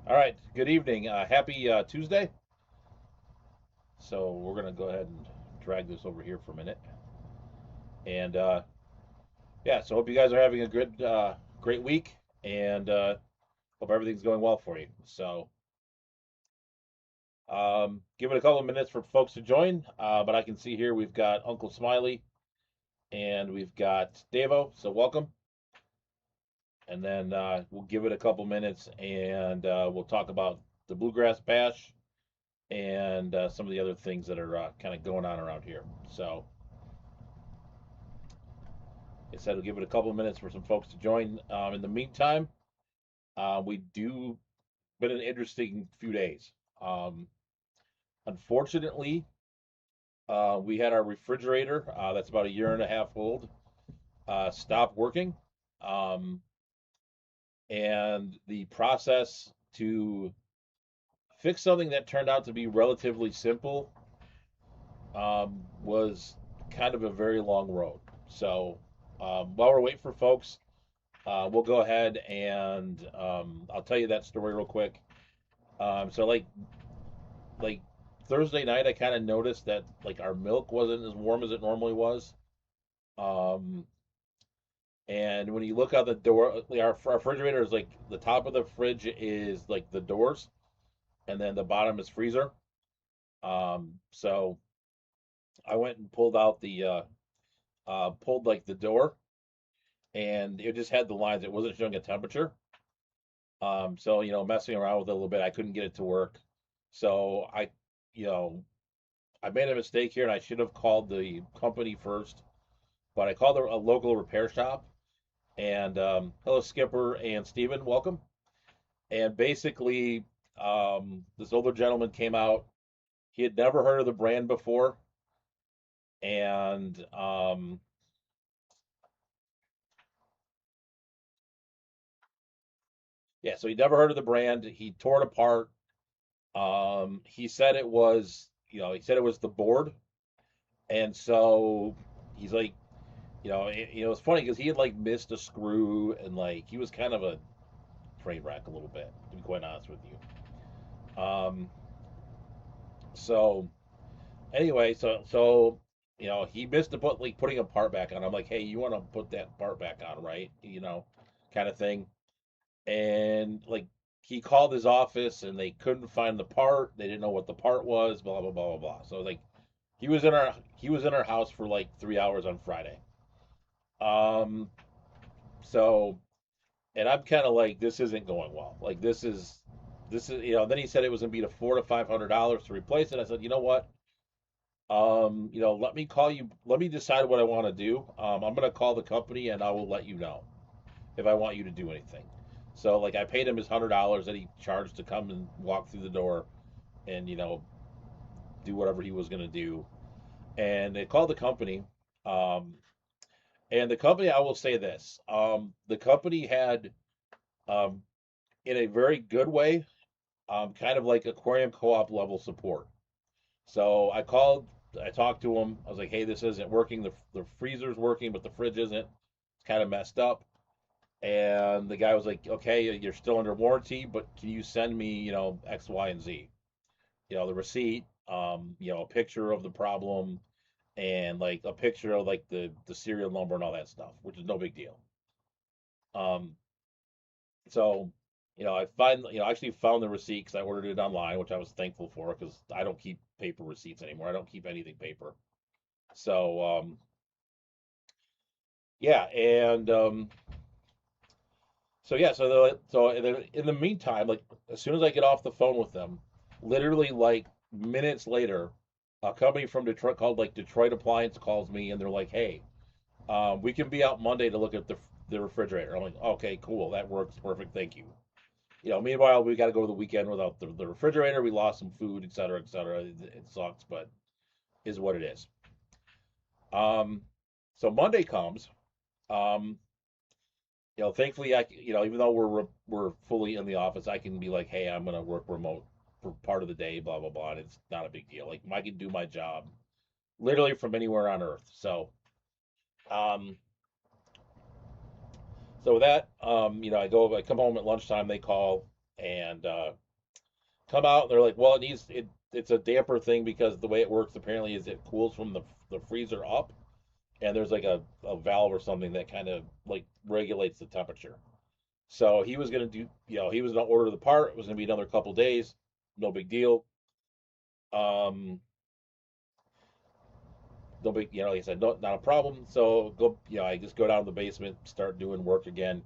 All right. Good evening. Happy Tuesday. So we're gonna go ahead and drag this over here for a minute. And yeah, so hope you guys are having a good, great week, and hope everything's going well for you. So give it a couple of minutes for folks to join. But I can see here we've got Uncle Smiley and we've got Davo. So welcome. And then we'll give it a couple minutes and we'll talk about the Bluegrass Bash and some of the other things that are kind of going on around here. So, like I said, we'll give it a couple of minutes for some folks to join. In the meantime, we do been an interesting few days. Um, Unfortunately, we had our refrigerator that's about a year and a half old stop working, um, and the process to fix something that turned out to be relatively simple was kind of a very long road. So while we're waiting for folks, we'll go ahead and I'll tell you that story real quick. So like Thursday night, I kind of noticed that like our milk wasn't as warm as it normally was. Um, and when you look out the door, like our refrigerator is like the top of the fridge is like the doors, and then the bottom is freezer. So I went and pulled like the door, and it just had the lines. It wasn't showing a temperature. So messing around with it a little bit, I couldn't get it to work. So you know, I made a mistake here, and I should have called the company first. But I called a local repair shop, and hello, Skipper and Steven, welcome. And basically, this older gentleman came out. He had never heard of the brand before, and yeah, so he never heard of the brand. He tore it apart. He said it was, he said it was the board, and so he's like, it's funny because he had like missed a screw, and like he was kind of a train wreck a little bit, to be quite honest with you. So anyway, he missed the putting a part back on. I'm like, hey, you want to put that part back on, right? Kind of thing. And like he called his office and they couldn't find the part. They didn't know what the part was. Blah blah blah blah blah. So like he was in our house for like 3 hours on Friday. Um. So and I'm kind of like this isn't going well. Like this is. Then he said it was gonna be to $400 to $500 to replace it. I said, you know what? Let me call you. Let me decide what I want to do. I'm gonna call the company and I will let you know if I want you to do anything. So like I paid him his $100 that he charged to come and walk through the door and do whatever he was gonna do. And they called the company. Um, and the company, I will say this: the company had, um, in a very good way, kind of like aquarium co-op level support. So I called, I talked to him. I was like, "Hey, this isn't working. The freezer's working, but the fridge isn't. It's kind of messed up." And the guy was like, "Okay, you're still under warranty, but can you send me, X, Y, and Z? The receipt, a picture of the problem, and like a picture of like the serial number and all that stuff, which is no big deal." Um, so, I actually found the receipt because I ordered it online, which I was thankful for because I don't keep paper receipts anymore. I don't keep anything paper. So, yeah, and so yeah, in the meantime, like as soon as I get off the phone with them, literally like minutes later, a company from Detroit called like Detroit Appliance calls me and they're like, "Hey, we can be out Monday to look at the refrigerator." I'm like, "Okay, cool, that works perfect, thank you." Meanwhile, we got to go the weekend without the refrigerator. We lost some food, et cetera, et cetera. It sucks, but is what it is. Um, so Monday comes. Um, Thankfully, even though we're fully in the office, I can be like, hey, I'm gonna work remote for part of the day, blah blah blah, and it's not a big deal. Like I can do my job literally from anywhere on Earth. Um, so with that, I come home at lunchtime. They call, and come out. And they're like, well, it's a damper thing because the way it works apparently is it cools from the freezer up, and there's like a valve or something that kind of like regulates the temperature. So he was gonna he was gonna order the part. It was gonna be another couple days, no big deal. Um, no big, like I said, no, not a problem. So I just go down to the basement, start doing work again.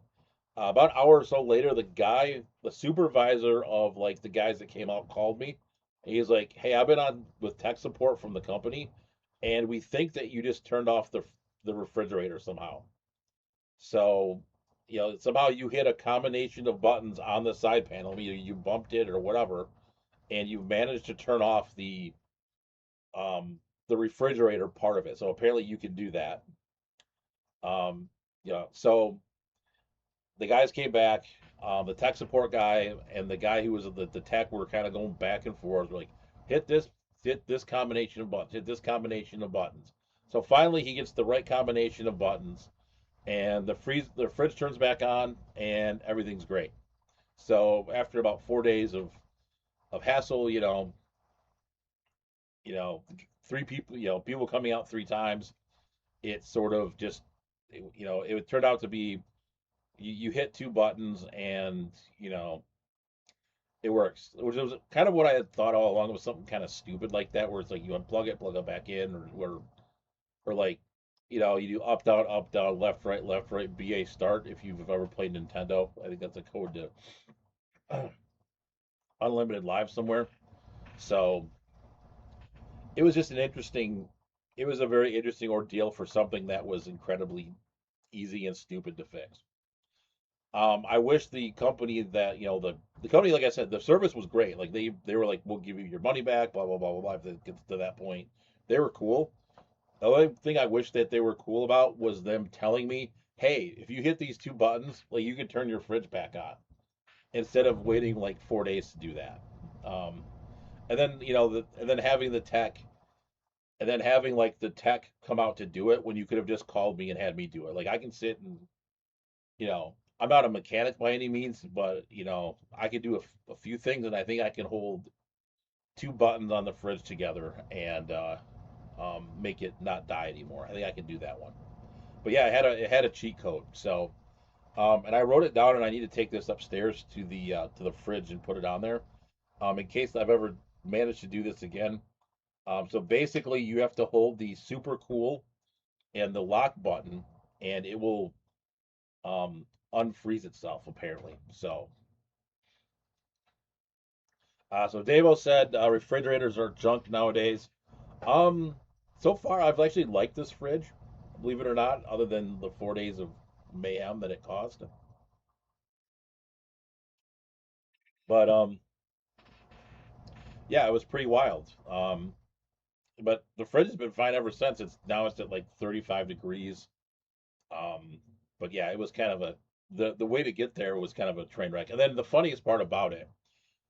About an hour or so later, the supervisor of like the guys that came out called me. And he's like, "Hey, I've been on with tech support from the company, and we think that you just turned off the refrigerator somehow. So, somehow you hit a combination of buttons on the side panel. Either you bumped it or whatever, and you managed to turn off the refrigerator part of it. So apparently you can do that. Um, so the guys came back. The tech support guy and the guy who was the tech were kind of going back and forth, like hit this combination of buttons, hit this combination of buttons. So finally he gets the right combination of buttons, and the fridge turns back on, and everything's great. So after about 4 days of hassle, you know, three people, people coming out three times, it sort of just, it turned out to be you hit two buttons and it works, which was kind of what I had thought all along. It was something kind of stupid like that, where it's like you unplug it, plug it back in, or like, you do up down, left right, BA start. If you've ever played Nintendo, I think that's a code to Unlimited Live somewhere. So it was just it was a very interesting ordeal for something that was incredibly easy and stupid to fix. I wish the company that the company, like I said, the service was great. Like they were like, we'll give you your money back, blah blah blah blah blah. If it gets to that point, they were cool. The only thing I wish that they were cool about was them telling me, hey, if you hit these two buttons, like you can turn your fridge back on, instead of waiting like 4 days to do that. Um, and then and then having the tech, and then having like the tech come out to do it when you could have just called me and had me do it. Like I can sit and I'm not a mechanic by any means, but I could do a few things, and I think I can hold two buttons on the fridge together and make it not die anymore. I think I can do that one. But yeah, it had a cheat code. So and I wrote it down, and I need to take this upstairs to the fridge and put it on there, in case I've ever managed to do this again. So basically, you have to hold the super cool and the lock button, and it will um, unfreeze itself apparently. So Davo said refrigerators are junk nowadays. Um, so far I've actually liked this fridge, believe it or not, other than the 4 days of mayhem that it caused. But yeah, it was pretty wild. But the fridge has been fine ever since. It's at like 35 degrees. Um, but yeah, it was kind of the way to get there was kind of a train wreck. And then the funniest part about it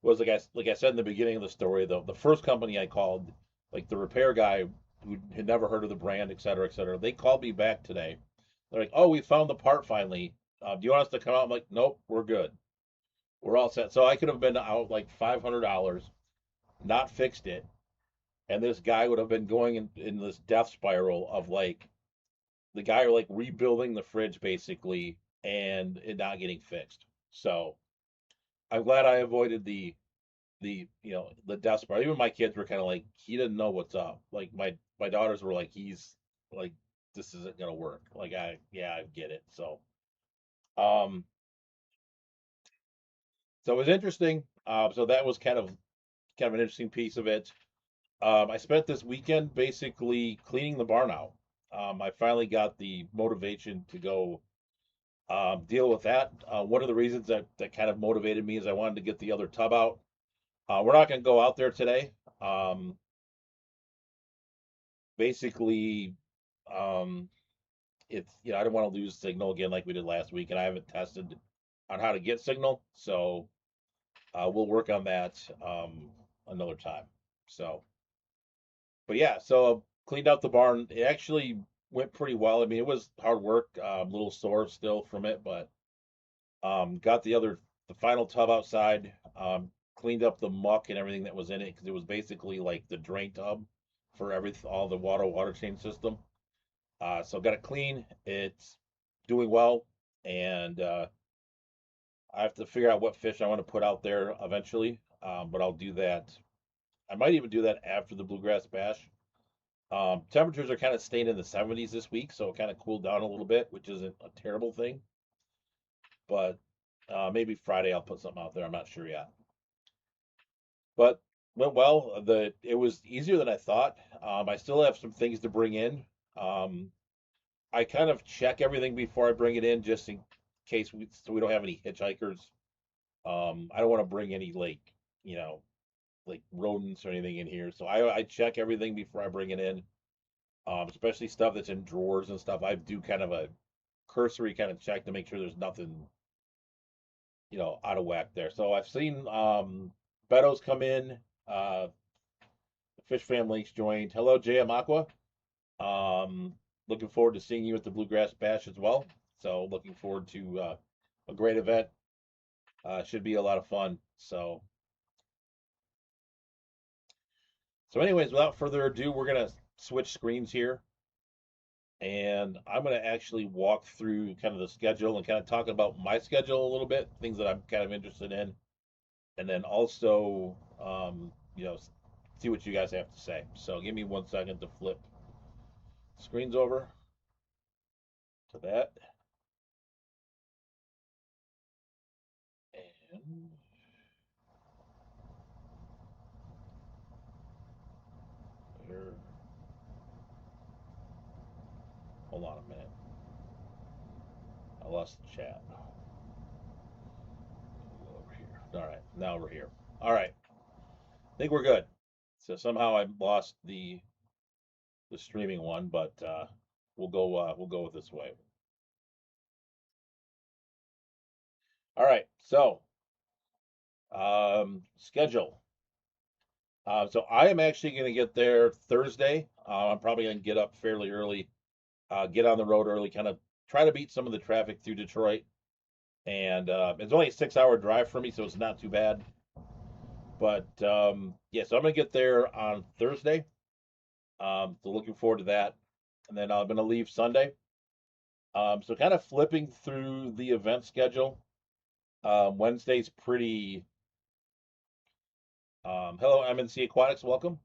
was, like I said in the beginning of the story, the first company I called, like the repair guy who had never heard of the brand, et cetera, et cetera, they called me back today. They're like, "Oh, we found the part finally. Do you want us to come out?" I'm like, "Nope, we're good. We're all set." So I could have been out like $500, not fixed it, and this guy would have been going in this death spiral of like the guy like rebuilding the fridge basically, and it not getting fixed. So I'm glad I avoided the death part. Even my kids were kind of like, he didn't know what's up. Like my daughters were like, he's like, this isn't gonna work. Like I get it. Um, so it was interesting. So that was kind of an interesting piece of it. I spent this weekend basically cleaning the barn out. I finally got the motivation to go deal with that. One of the reasons that kind of motivated me is I wanted to get the other tub out. We're not going to go out there today. Um, basically, um, it's I don't want to lose signal again like we did last week, and I haven't tested on how to get signal, so we'll work on that another time. So, but yeah, so cleaned out the barn. It actually went pretty well. I mean, it was hard work, a little sore still from it, but got the the final tub outside. Cleaned up the muck and everything that was in it because it was basically like the drain tub for all the water change system. So got it clean. It's doing well, and I have to figure out what fish I want to put out there eventually. But I'll do that. I might even do that after the bluegrass bash. Temperatures are kind of staying in the 70s this week, so it kind of cooled down a little bit, which isn't a terrible thing. But maybe Friday I'll put something out there. I'm not sure yet. But went well. It was easier than I thought. I still have some things to bring in. Um, I kind of check everything before I bring it in, just in case so we don't have any hitchhikers. I don't want to bring any you know, like rodents or anything in here. So I check everything before I bring it in. Especially stuff that's in drawers and stuff. I do kind of a cursory kind of check to make sure there's nothing, out of whack there. So I've seen Beto's come in. The Fish Family's joined. Hello, JM Aqua. Looking forward to seeing you at the Bluegrass Bash as well. So looking forward to a great event. Should be a lot of fun. So anyways, without further ado, we're gonna switch screens here, and I'm gonna actually walk through kind of the schedule and kind of talk about my schedule a little bit, things that I'm kind of interested in, and then also, see what you guys have to say. So give me 1 second to flip screens over to that. And here, hold on a minute. I lost the chat. Go over here. All right, now we're here. All right, I think we're good. So somehow I lost the streaming one, but we'll go with this way. All right, so schedule. So I am actually going to get there Thursday. I'm probably going to get up fairly early, get on the road early, kind of try to beat some of the traffic through Detroit. And it's only a 6-hour drive for me, so it's not too bad. But yeah, so I'm going to get there on Thursday. So looking forward to that. And then I'm going to leave Sunday. So kind of flipping through the event schedule. Wednesday's pretty. Hello, MNC Aquatics, welcome.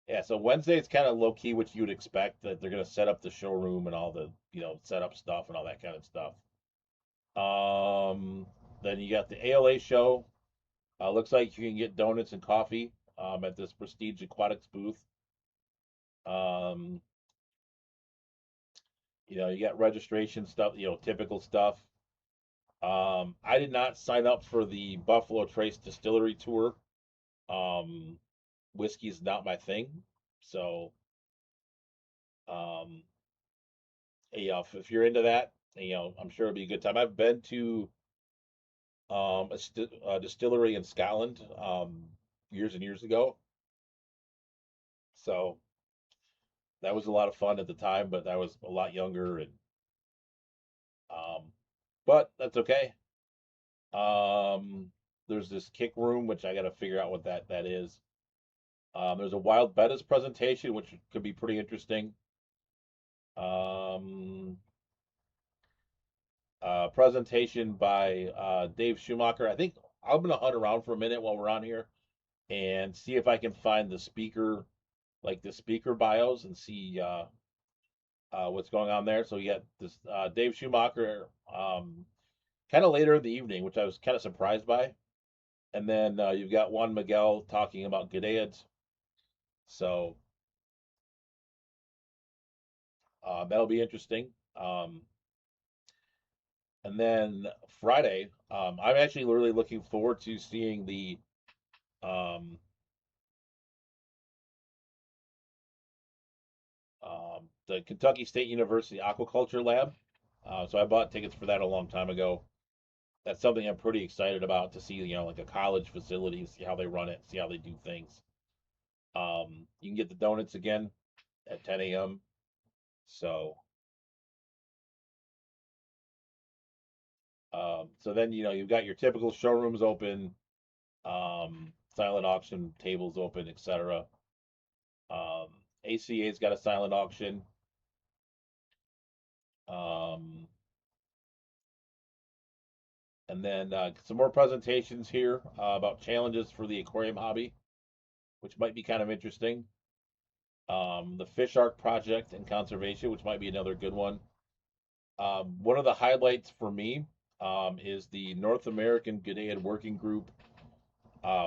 Yeah, so Wednesday it's kind of low key, which you'd expect that they're gonna set up the showroom and all the set up stuff and all that kind of stuff. Then you got the ALA show. Looks like you can get donuts and coffee at this Prestige Aquatics booth. You got registration stuff, typical stuff. I did not sign up for the Buffalo Trace Distillery tour. Whiskey is not my thing, so um, if you're into that, I'm sure it'll be a good time. I've been to a distillery in Scotland years and years ago, so that was a lot of fun at the time. But I was a lot younger, and but that's okay. There's this kick room, which I got to figure out what that is. There's a wild bettas presentation, which could be pretty interesting. Presentation by Dave Schumacher. I think I'm gonna hunt around for a minute while we're on here and see if I can find the speaker, like the speaker bios, and see what's going on there. So you got this Dave Schumacher kind of later in the evening, which I was kind of surprised by. And then you've got Juan Miguel talking about Gadaeans. So that'll be interesting. And then Friday, I'm actually really looking forward to seeing um, the Kentucky State University Aquaculture Lab. So I bought tickets for that a long time ago. That's something I'm pretty excited about to see, like a college facility, see how they run it, see how they do things. You can get the donuts again at 10 a.m. So So then you've got your typical showrooms open, silent auction tables open, etc. ACA's got a silent auction. Um, and then some more presentations here about challenges for the aquarium hobby, which might be kind of interesting. The Fish Ark project and conservation, which might be another good one. One of the highlights for me is the North American Goodad Working Group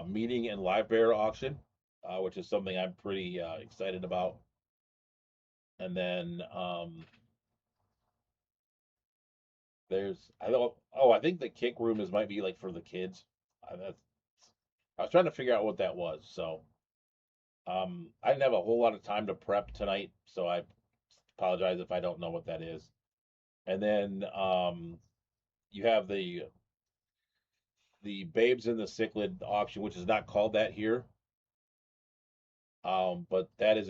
meeting and live bear auction, which is something I'm pretty excited about. And then I think the kick room might be like for the kids. I was trying to figure out what that was. So I didn't have a whole lot of time to prep tonight, so I apologize if I don't know what that is. And then you have the Babes in the Cichlid auction, which is not called that here. But that is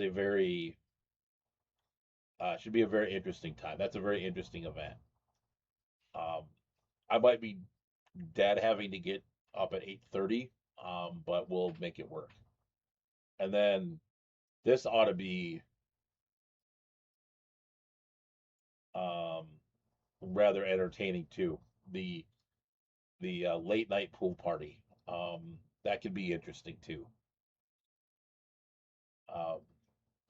should be a very interesting time. That's a very interesting event. Um, I might be dead having to get up at 8:30, but we'll make it work. And then this ought to be um, rather entertaining too. The late night pool party. That could be interesting too. Um,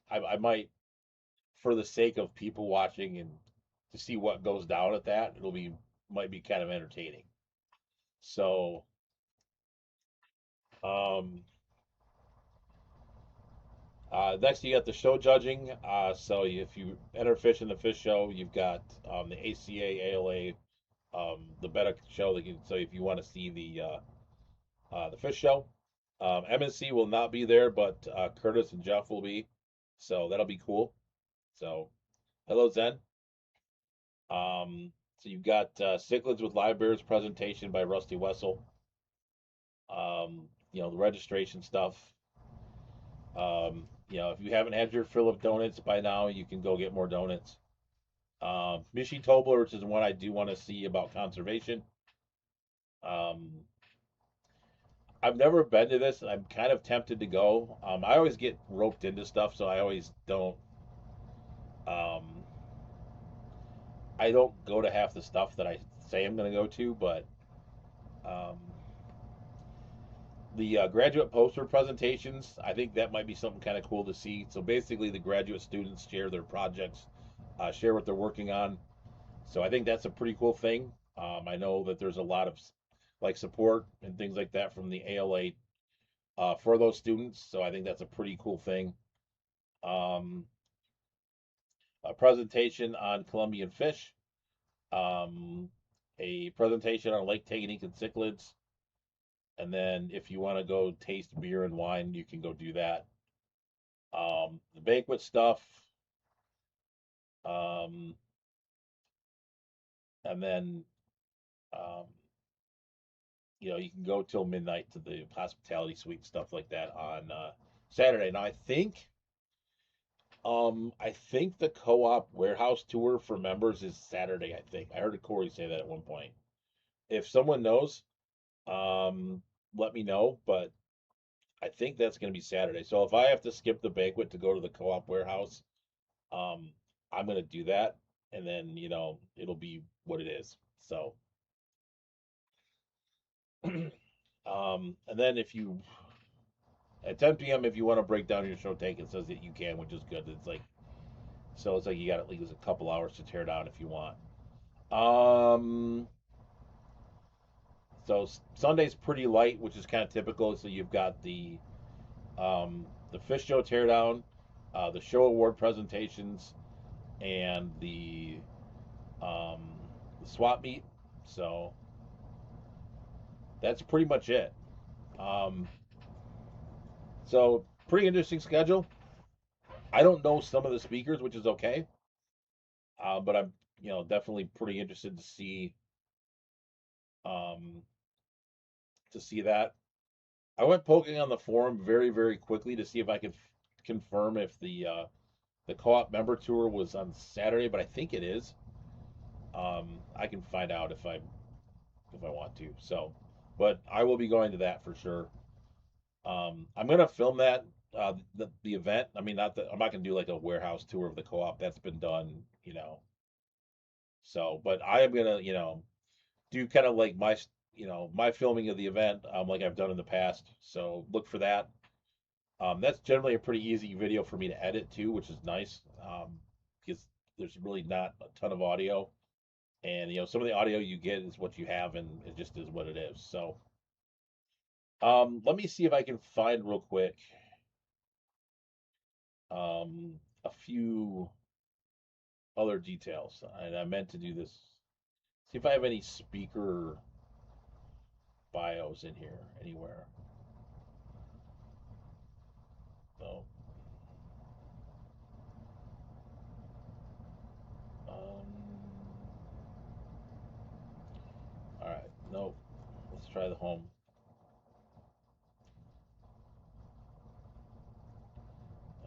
I might, for the sake of people watching and to see what goes down at that, might be kind of entertaining. So, um, next you got the show judging. So if you enter Fish in the Fish Show, you've got the ACA, ALA, the Beta show. So if you want to see the Fish Show, MNC will not be there, but Curtis and Jeff will be. So that'll be cool. So, hello Zen. So you've got Cichlids with Live Bears presentation by Rusty Wessel. The registration stuff. If you haven't had your fill of donuts by now, you can go get more donuts. Mishi Tobler, which is one I do want to see about conservation. I've never been to this, and I'm kind of tempted to go. I always get roped into stuff, so I always don't. I don't go to half the stuff that I say I'm going to go to, but um, the graduate poster presentations, I think that might be something kind of cool to see. So basically, the graduate students share their projects, share what they're working on. So I think that's a pretty cool thing. I know that there's a lot of like support and things like that from the ALA for those students. So I think that's a pretty cool thing. A presentation on Columbian fish, a presentation on Lake Tanganyikan cichlids, and then if you want to go taste beer and wine, you can go do that. The banquet stuff, and then you can go till midnight to the hospitality suite and stuff like that on Saturday. Now I think the co-op warehouse tour for members is Saturday. I think I heard Corey say that at one point. If someone knows, let me know. But I think that's going to be Saturday. So if I have to skip the banquet to go to the co-op warehouse, I'm going to do that, and then it'll be what it is. So, and then if you at 10 p.m. if you want to break down your show take, it says that you can, which is good. It's like you got at least a couple hours to tear down if you want. So Sunday's pretty light, which is kind of typical. So you've got the fish show teardown, the show award presentations, and the swap meet. So that's pretty much it. So pretty interesting schedule. I don't know some of the speakers, which is okay. But I'm definitely pretty interested to see that. I went poking on the forum very, very quickly to see if I could confirm if the co-op member tour was on Saturday, but I think it is. I can find out if I'm if I want to. So, but I will be going to that for sure. I'm gonna film that the event. I mean, not the I'm not gonna do like a warehouse tour of the co-op. That's been done, you know. So, but I am gonna, do kind of like my filming of the event, like I've done in the past. So look for that. That's generally a pretty easy video for me to edit too, which is nice. Because there's really not a ton of audio, and some of the audio you get is what you have, and it just is what it is. So, let me see if I can find real quick a few other details. And I meant to do this. See if I have any speaker bios in here anywhere. So, um, all right, nope. Let's try the home.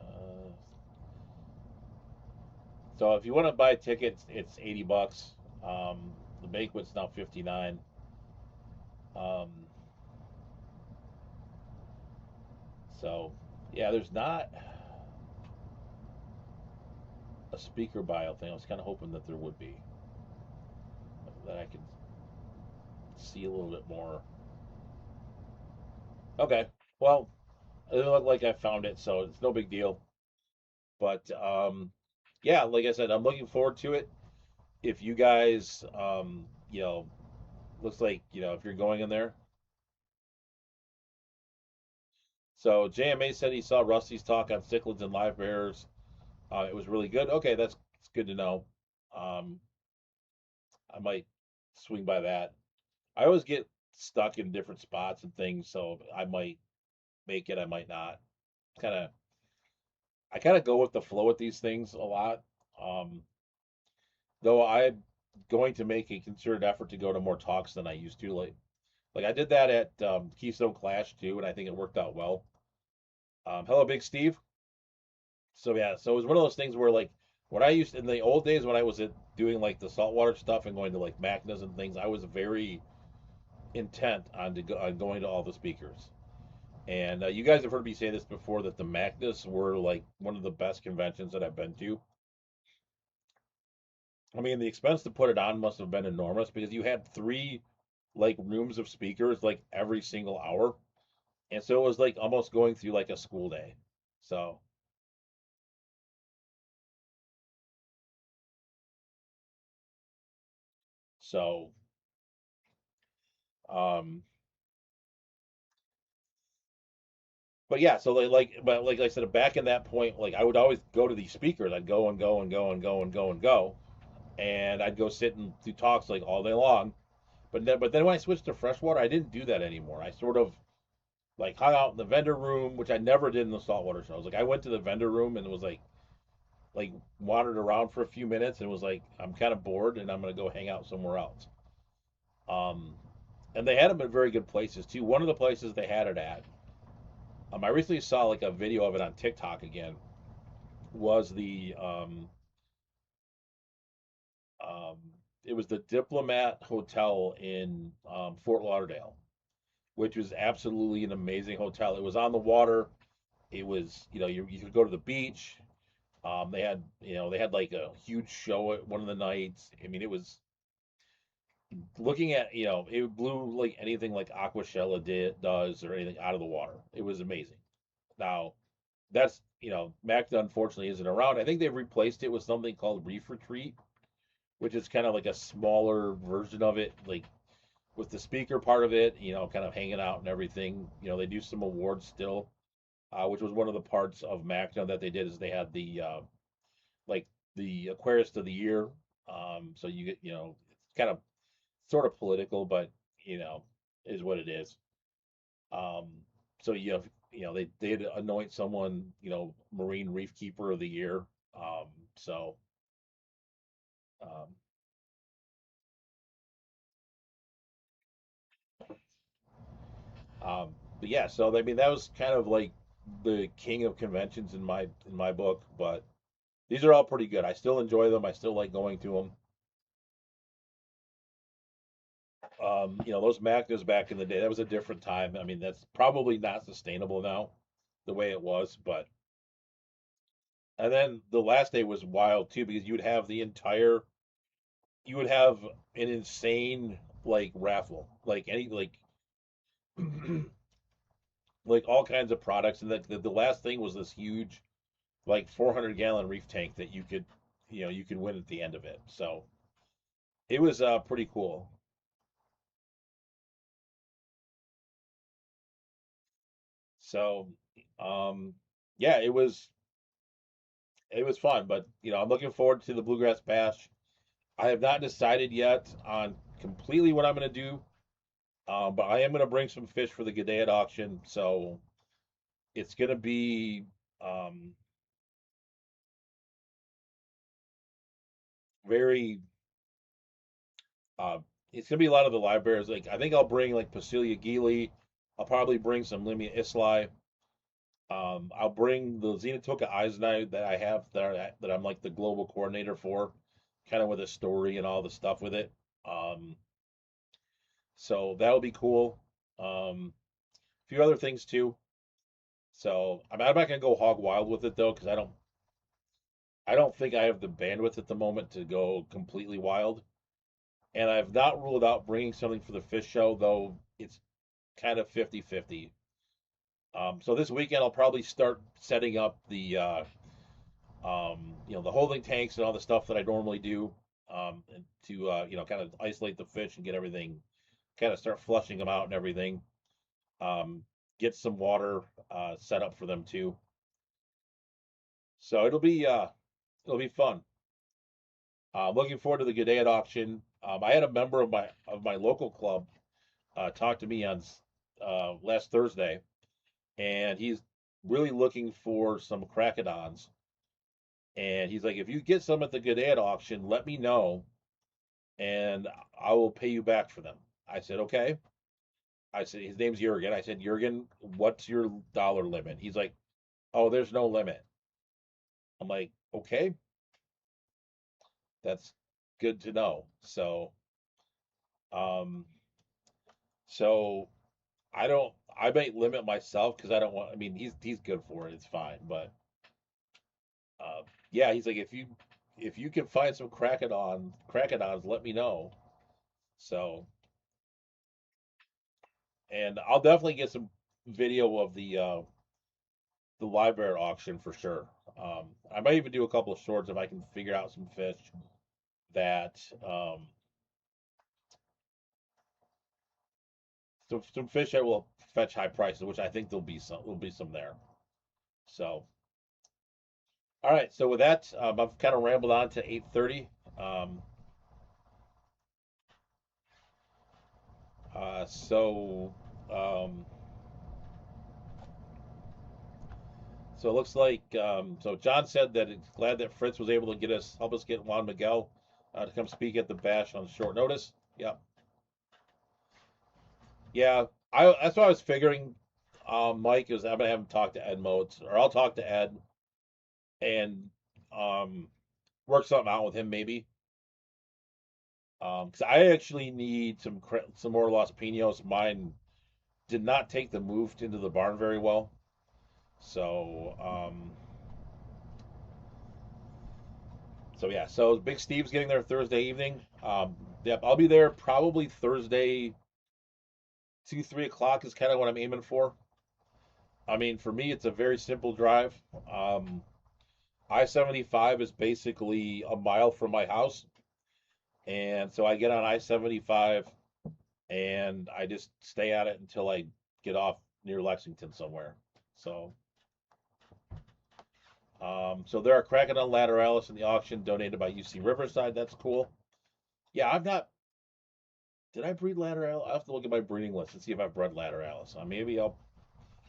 Uh, so if you want to buy tickets, it's $80. The banquet's now 59. Um, so yeah, there's not a speaker bio thing. I was kind of hoping that there would be, that I could see a little bit more. Okay, well, it doesn't look like I found it, so it's no big deal. But yeah, like I said, I'm looking forward to it. If you guys, looks like if you're going in there. So JMA said he saw Rusty's talk on cichlids and live bears. It was really good. Okay, that's good to know. Um, I might swing by that. I always get stuck in different spots and things, so I might make it. I might not. Kind of, I kind of go with the flow with these things a lot. Um, though I'm going to make a concerted effort to go to more talks than I used to. Like I did that at Keystone Clash too, and I think it worked out well. Hello, Big Steve. So yeah, so it was one of those things where like when I used in the old days when I was doing like the saltwater stuff and going to like Macnas and things, I was very intent on going to all the speakers. And you guys have heard me say this before that the Macnas were like one of the best conventions that I've been to. I mean, the expense to put it on must have been enormous because you had three like rooms of speakers like every single hour, and so it was like almost going through like a school day. So, so, um, but yeah, so but like I said, back in that point, like I would always go to these speakers. I'd go and go and go and go and go and go, and I'd go sit and do talks like all day long. But then when I switched to freshwater, I didn't do that anymore. I sort of like hung out in the vendor room, which I never did in the saltwater shows. Like I went to the vendor room and it was like wandered around for a few minutes and was like, I'm kind of bored and I'm gonna go hang out somewhere else. Um, and they had them in very good places too. One of the places they had it at, I recently saw like a video of it on TikTok again. Was um, it was the Diplomat Hotel in Fort Lauderdale, which was absolutely an amazing hotel. It was on the water. It was you could go to the beach. They had like a huge show at one of the nights. I mean, it was looking at it blew like anything like Aquashella does or anything out of the water. It was amazing. Now that's Macta unfortunately isn't around. I think they've replaced it with something called Reef Retreat, which is kind of like a smaller version of it, like with the speaker part of it, kind of hanging out and everything. They do some awards still, which was one of the parts of Macta that they did is they had like the Aquarist of the Year. So you get, it's kind of sort of political, but is what it is. Um, so they did anoint someone, Marine Reef Keeper of the Year. So um, but yeah, so I mean that was kind of like the king of conventions in my book, but these are all pretty good. I still enjoy them. I still like going to them. Those Magnas back in the day, that was a different time. I mean, that's probably not sustainable now, the way it was. But and then the last day was wild too because you would have an insane like raffle, like all kinds of products, and the last thing was this huge like 400-gallon reef tank that you could win at the end of it. So it was pretty cool. So um, yeah, it was fun, but I'm looking forward to the Bluegrass Bash. I have not decided yet on completely what I'm going to do, but I am going to bring some fish for the G'day auction. So it's going to be um, very. Uh, it's going to be a lot of the live bears. Like I think I'll bring like Pasilia Gili. I'll probably bring some Limia Islay. I'll bring the Xenotoka Eisenai that I have that I'm like the global coordinator for, kind of with a story and all the stuff with it. Um, so that'll be cool. A few other things too. So I'm not gonna go hog wild with it though, because I don't think I have the bandwidth at the moment to go completely wild. And I've not ruled out bringing something for the fish show, though it's kind of 50-50. So this weekend I'll probably start setting up the holding tanks and all the stuff that I normally do, and to kind of isolate the fish and get everything, kind of start flushing them out and everything. Um, get some water set up for them too. So it'll be fun. Looking forward to the G'day auction. I had a member of my local club talk to me on last Thursday, and he's really looking for some cracodons. And he's like, if you get some at the G'day auction, let me know, and I will pay you back for them. I said, okay. I said, his name's Jurgen. I said, Jurgen, what's your dollar limit? He's like, oh, there's no limit. I'm like, okay, that's good to know. Um, so I might limit myself because I don't want. I mean, he's good for it. It's fine, but uh, yeah, he's like, if you can find some crackodons, let me know. So, and I'll definitely get some video of the library auction for sure. I might even do a couple of shorts if I can figure out some fish that some fish that will fetch high prices, which I think there'll be some there. So, all right. So with that, I've kind of rambled on to 8:30. Um, so um, so it looks like so John said that he's glad that Fritz was able to help us get Juan Miguel to come speak at the bash on short notice. Yeah, yeah. That's what I was figuring. Mike is I'm gonna have him talk to Ed Motes, or I'll talk to Ed and um, work something out with him maybe. Because I actually need some more Los Pinos. Mine did not take the move into the barn very well. So yeah. So Big Steve's getting there Thursday evening. Yep, I'll be there probably Thursday 2-3 o'clock is kind of what I'm aiming for. I mean, for me, it's a very simple drive. Um, I-75 is basically a mile from my house, and so I get on I-75 and I just stay at it until I get off near Lexington somewhere. So there are Cracodon lateralis in the auction donated by UC Riverside. That's cool. Yeah, I've not. Did I breed lateralis? I have to look at my breeding list and see if I've bred lateralis. Maybe I'll.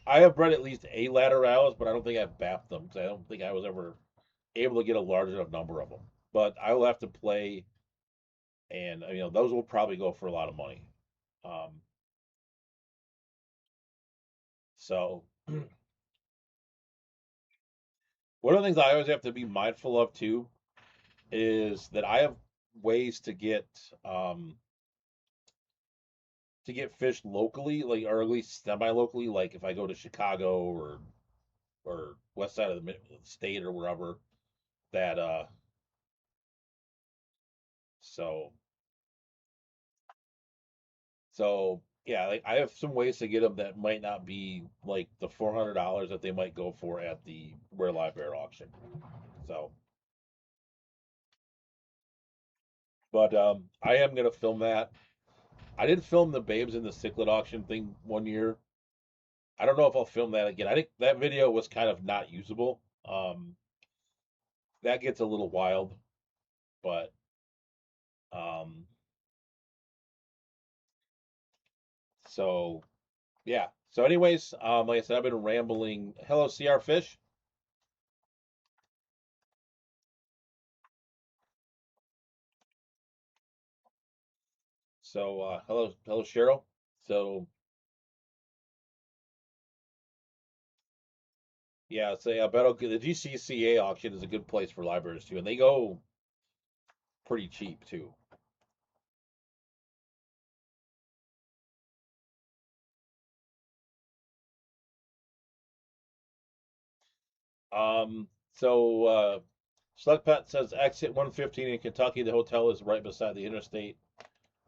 I have bred at least a lateralis, but I don't think I've bapped them because I don't think I was ever able to get a large enough number of them. But I will have to play, and those will probably go for a lot of money. Um, so one of the things I always have to be mindful of too is that I have ways to get to get fish locally, like or at least semi-locally, like if I go to Chicago or west side of the state or wherever that so so yeah, like I have some ways to get them that might not be like the $400 that they might go for at the Rare Live Bear auction. So, but I am gonna film that. I did film the Babes in the Cichlid auction thing one year. I don't know if I'll film that again. I think that video was kind of not usable. That gets a little wild, but um, so yeah. So, anyways, like I said, I've been rambling. Hello, CR Fish. So, hello, Cheryl. So, yeah, so yeah, but okay, the GCCA auction is a good place for libraries too, and they go pretty cheap too. Select Pet says exit 115 in Kentucky. The hotel is right beside the interstate.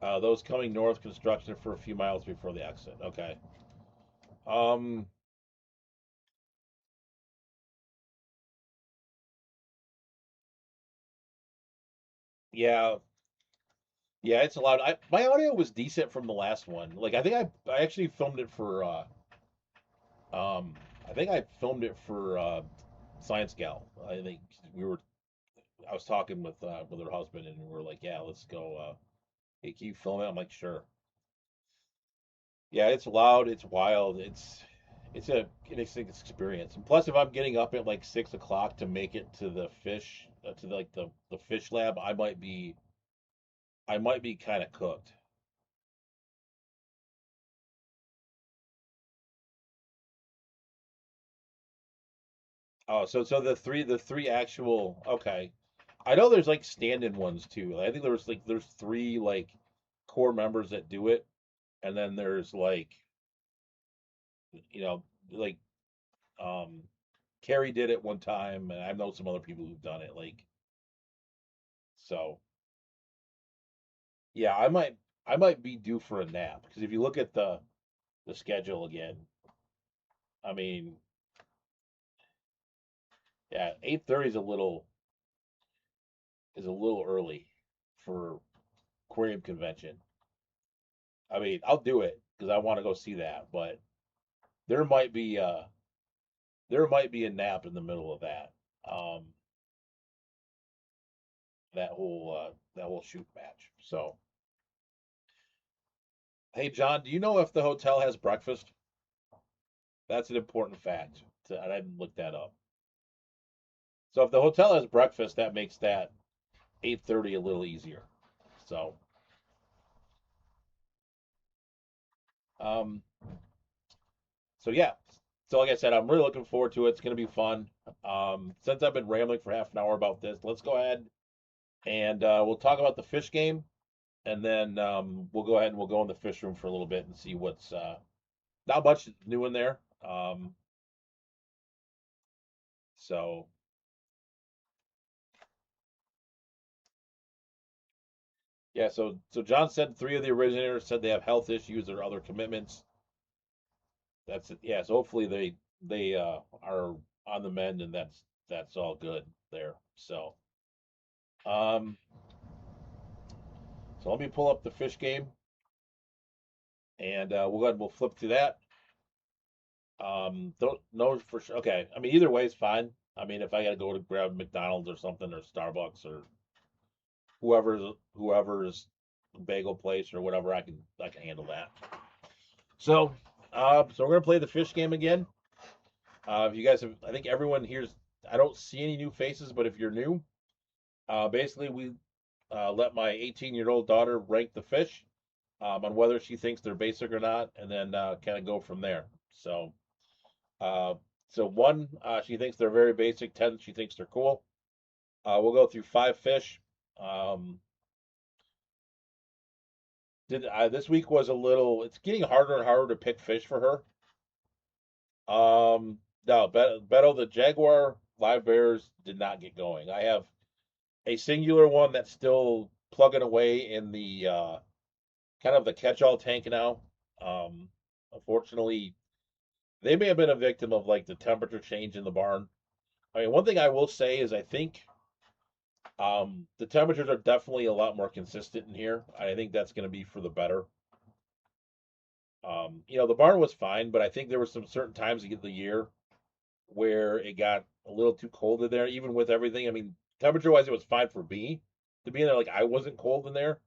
Those coming north, construction for a few miles before the exit. Okay. Um, yeah, yeah, it's allowed. My audio was decent from the last one. Like I think I actually filmed it for I think I filmed it for Science Gal. I think we were I was talking with her husband and we were like, yeah, let's go. Hey, can you film it? I'm like, sure. Yeah, it's loud, it's wild, it's a interesting experience. And plus, if I'm getting up at like 6 o'clock to make it to the fish to like the fish lab, I might be kind of cooked. Oh, so the three actual okay. I know there's like stand-in ones too. I think there's three like core members that do it, and then there's like you know like um Carrie did it one time, and I know some other people who've done it. Like so, yeah, I might be due for a nap because if you look at the schedule again, I mean, yeah, 8:30 is a little early for aquarium convention. I mean, I'll do it because I want to go see that, but there might be uh there might be a nap in the middle of um that whole shoot match. So, hey John, do you know if the hotel has breakfast? That's an important fact. I didn't look that up. So if the hotel has breakfast, that makes that 8:30 a little easier. So, um, so yeah. So like I said, I'm really looking forward to it. It's going to be fun. Since I've been rambling for half an hour about this, let's go ahead and we'll talk about the fish game, and then we'll go ahead and we'll go in the fish room for a little bit and see what's not much new in there. So yeah, so John said three of the originators said they have health issues or other commitments. That's it. Yeah, so hopefully they are on the mend and that's all good there. Um so let me pull up the fish game and we'll go ahead and we'll flip through that. Don't know for sure. Okay, I mean either way is fine. I mean if I gotta go to grab McDonald's or something or Starbucks or whoever's bagel place or whatever, I can handle that. So so we're gonna play the fish game again. If you guys have, I think everyone here's. I don't see any new faces, but if you're new, basically we let my 18-year-old daughter rank the fish on whether she thinks they're basic or not, and then kind of go from there. Uh, so one, she thinks they're very basic. 10, she thinks they're cool. We'll go through five fish. Um, did this week was a little. It's getting harder and harder to pick fish for her. No, Beto, the Jaguar live bears did not get going. I have a singular one that's still plugging away in the kind of the catch-all tank now. Um, Unfortunately, they may have been a victim of like the temperature change in the barn. I mean, one thing I will say is I think the temperatures are definitely a lot more consistent in here. I think that's going to be for the better. The barn was fine, but I think there were some certain times of the year where it got a little too cold in there, even with everything. I mean, temperature wise, it was fine for me to be in there. Like I wasn't cold in there,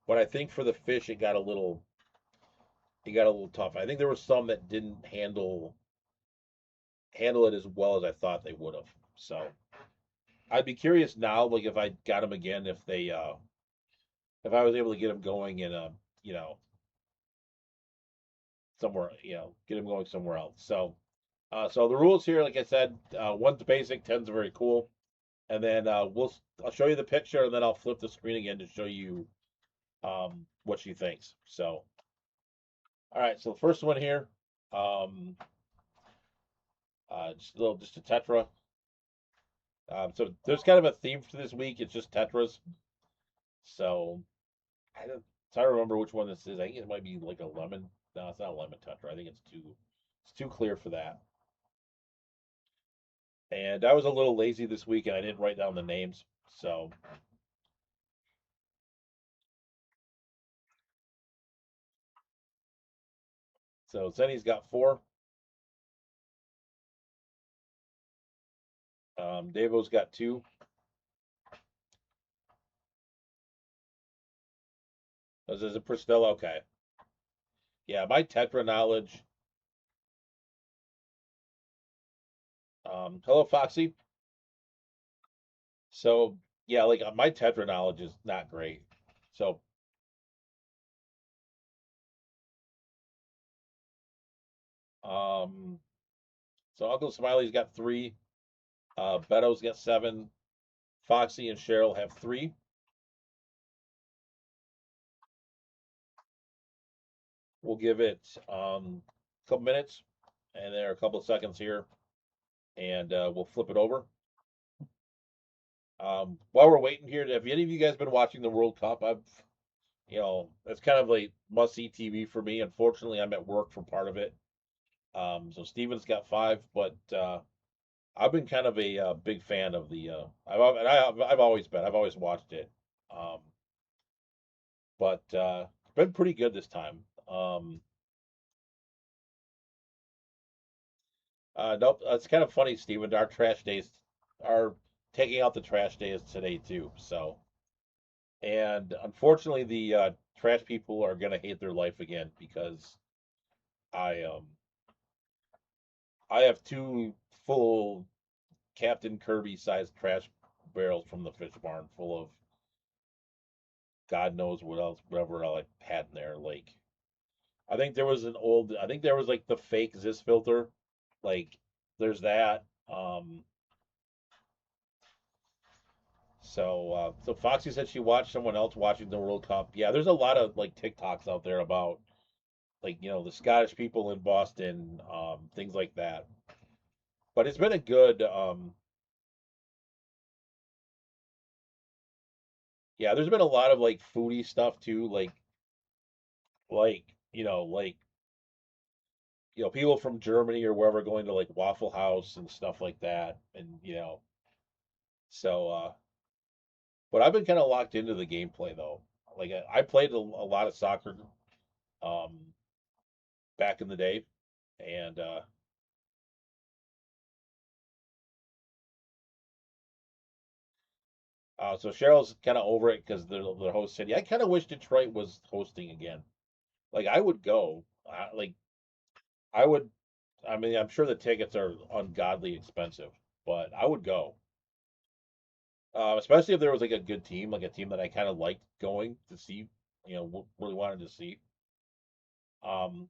but I think for the fish, it got a little tough. I think there were some that didn't handle it as well as I thought they would have. So I'd be curious now, like if I got them again, if I was able to get them going in a you know somewhere, get them going somewhere else. So the rules here, like I said, one's basic, ten's very cool, and then I'll show you the picture, and then I'll flip the screen again to show you what she thinks. So, all right, so the first one here, um, just a tetra. So there's kind of a theme for this week. It's just tetras. So I don't, I don't remember which one this is. I think it might be like a lemon. No, it's not a lemon tetra. I think it's too clear for that. And I was a little lazy this week and I didn't write down the names. So Zenny's got four. Davo's got two. This is a Priscilla. Okay. Yeah, my Tetra knowledge. Hello, Foxy. So yeah, like my Tetra knowledge is not great. So um, so Uncle Smiley's got three. Beto's got seven. Foxy and Cheryl have three. We'll give it a couple minutes, and there are a couple of seconds here, and we'll flip it over. While we're waiting here, have any of you guys been watching the World Cup? It's kind of like must see TV for me. Unfortunately, I'm at work for part of it. So Steven's got five, but I've been kind of a big fan of the. I've always been. I've always watched it, um, but it's been pretty good this time. Nope, it's kind of funny, Steven. Our trash days are taking out the trash days today too. So, and unfortunately, the trash people are gonna hate their life again because I um I have two full Captain Kirby sized trash barrels from the fish barn full of God knows what else, whatever I had in there. Like, I think there was like the fake Ziz filter. Like, there's that. So Foxy said she watched someone else watching the World Cup. Yeah, there's a lot of like TikToks out there about like, the Scottish people in Boston, things like that. But it's been a good, yeah, there's been a lot of like foodie stuff too, like people from Germany or wherever going to like Waffle House and stuff like that, and so but I've been kind of locked into the gameplay though. Like I played a lot of soccer um back in the day, and so Cheryl's kind of over it because the host city. I kind of wish Detroit was hosting again. Like I would go. I would. I mean, I'm sure the tickets are ungodly expensive, but I would go. Especially if there was like a good team, like a team that I kind of liked going to see. Really wanted to see. Um,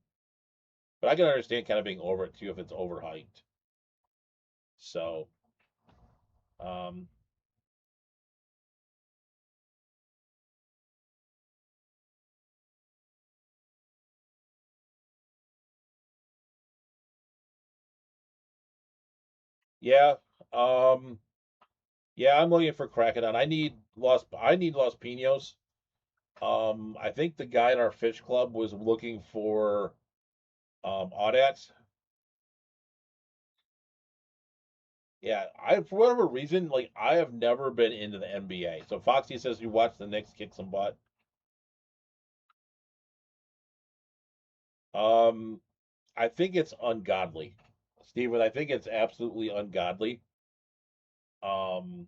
but I can understand kind of being over it too if it's overhyped. So, um, Yeah. Um. Yeah, I'm looking for Cracodon. I need Los Pinos. I think the guy in our fish club was looking for Audax. Yeah, I for whatever reason, like I have never been into the NBA. So Foxy says you watch the Knicks kick some butt. Um, I think it's ungodly, Steven. I think it's absolutely ungodly. Um,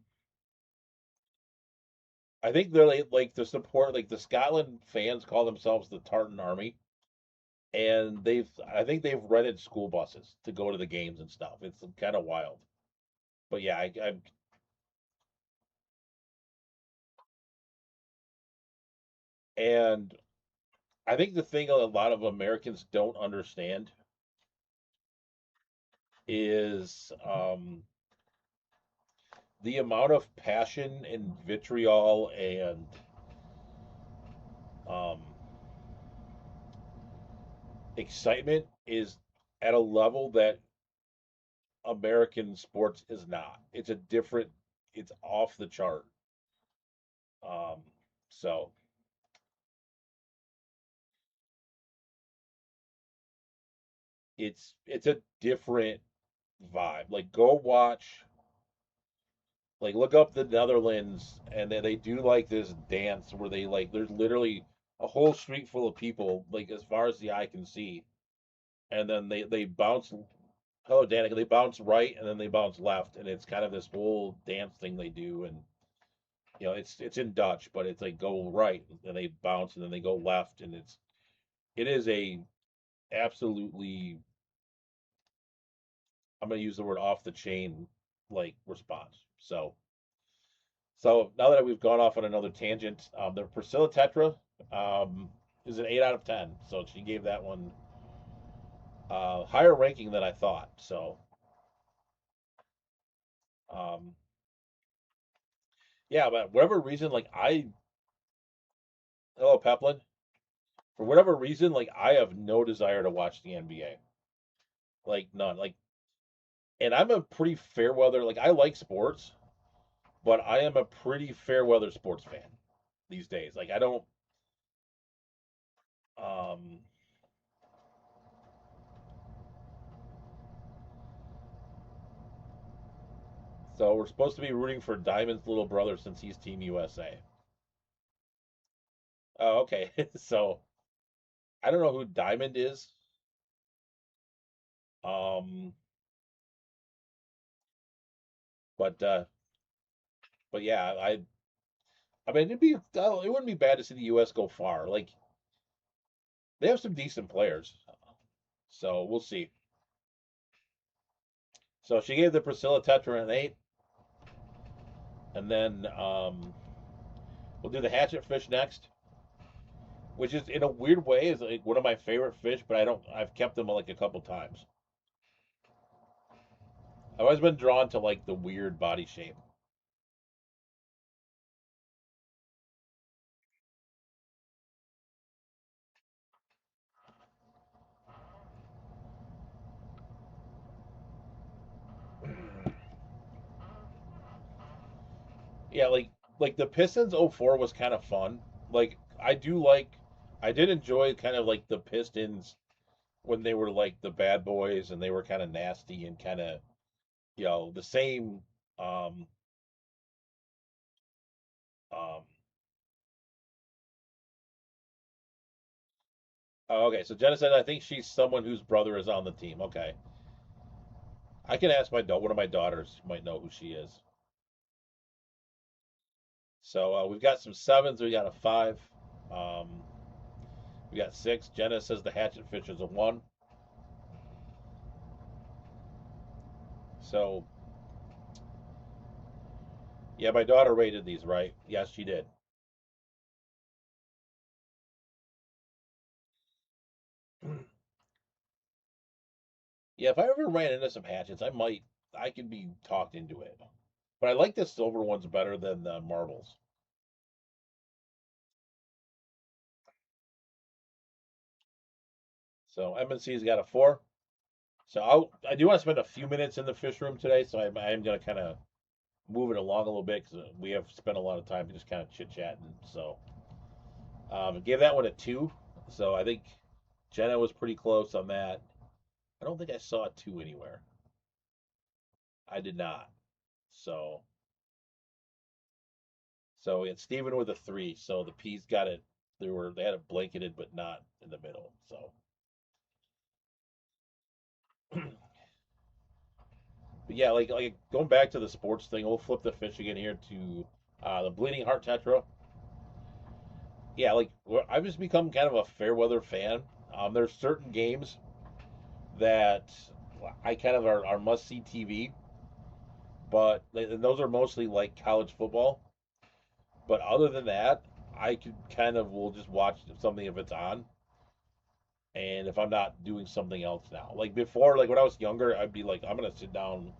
I think they're like the support, like the Scotland fans call themselves the Tartan Army, and I think they've rented school buses to go to the games and stuff. It's kind of wild. But yeah, and I think the thing a lot of Americans don't understand is the amount of passion and vitriol and um, excitement is at a level that American sports is not. It's a different, it's off the chart. Um, so it's a different vibe. Like go watch, like look up the Netherlands, and then they do like this dance where they like there's literally a whole street full of people, like as far as the eye can see, and then they bounce. Hello, Danica. They bounce right and then they bounce left, and it's kind of this whole dance thing they do, and it's in Dutch, but it's like go right and they bounce and then they go left, and it is a absolutely, I'm gonna use the word off the chain like response. So now that we've gone off on another tangent, the Priscilla Tetra um, is an 8 out of 10. So she gave that one higher ranking than I thought. So um, yeah, but whatever reason, like hello Peplin. For whatever reason, like I have no desire to watch the NBA. Like none. Like, and I'm a pretty fair weather. Like I like sports, but I am a pretty fair weather sports fan these days. Like I don't. Um, so we're supposed to be rooting for Diamond's little brother since he's Team USA. Oh, okay. So I don't know who Diamond is. Um, but yeah, I mean it wouldn't be bad to see the U.S. go far. Like they have some decent players, so we'll see. So she gave the Priscilla Tetra an 8, and then we'll do the hatchet fish next, which is in a weird way is like one of my favorite fish, but I've kept them like a couple times. I've always been drawn to like the weird body shape. Yeah, like the Pistons '04 was kind of fun. Like I did enjoy kind of like the Pistons when they were like the bad boys and they were kind of nasty and kind of the same um um oh, okay, so Jenna said I think she's someone whose brother is on the team. Okay. I can ask one of my daughters might know who she is. So we've got some sevens, we got a five. Um we got six. Jenna says the hatchet fish is a one. So yeah, my daughter rated these, right? Yes, she did. Yeah, if I ever ran into some hatchets, I could be talked into it. But I like the silver ones better than the marbles. So MNC's got a four. So I do want to spend a few minutes in the fish room today, so I am going to kind of move it along a little bit because we have spent a lot of time just kind of chit chatting. So I gave that one a 2. So I think Jenna was pretty close on that. I don't think I saw a 2 anywhere. I did not. So it's Steven with a 3. So the P's got it. They had it blanketed, but not in the middle. So, but yeah, like going back to the sports thing, we'll flip the fish again here to the Bleeding Heart Tetra. Yeah, like I've just become kind of a fair weather fan. There's certain games that I kind of are must see TV, but and those are mostly like college football. But other than that, I could kind of will just watch something if it's on, and if I'm not doing something else now. Like before, like when I was younger, I'd be like, I'm gonna sit down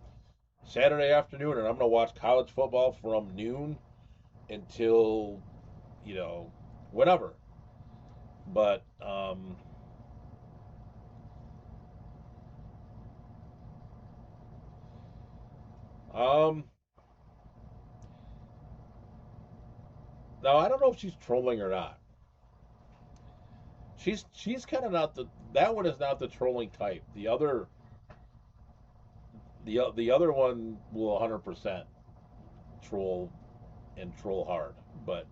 Saturday afternoon and I'm gonna watch college football from noon until you know whatever. But um, now I don't know if she's trolling or not. She's kind of not the that one is not the trolling type. The other one will 100% troll and troll hard, but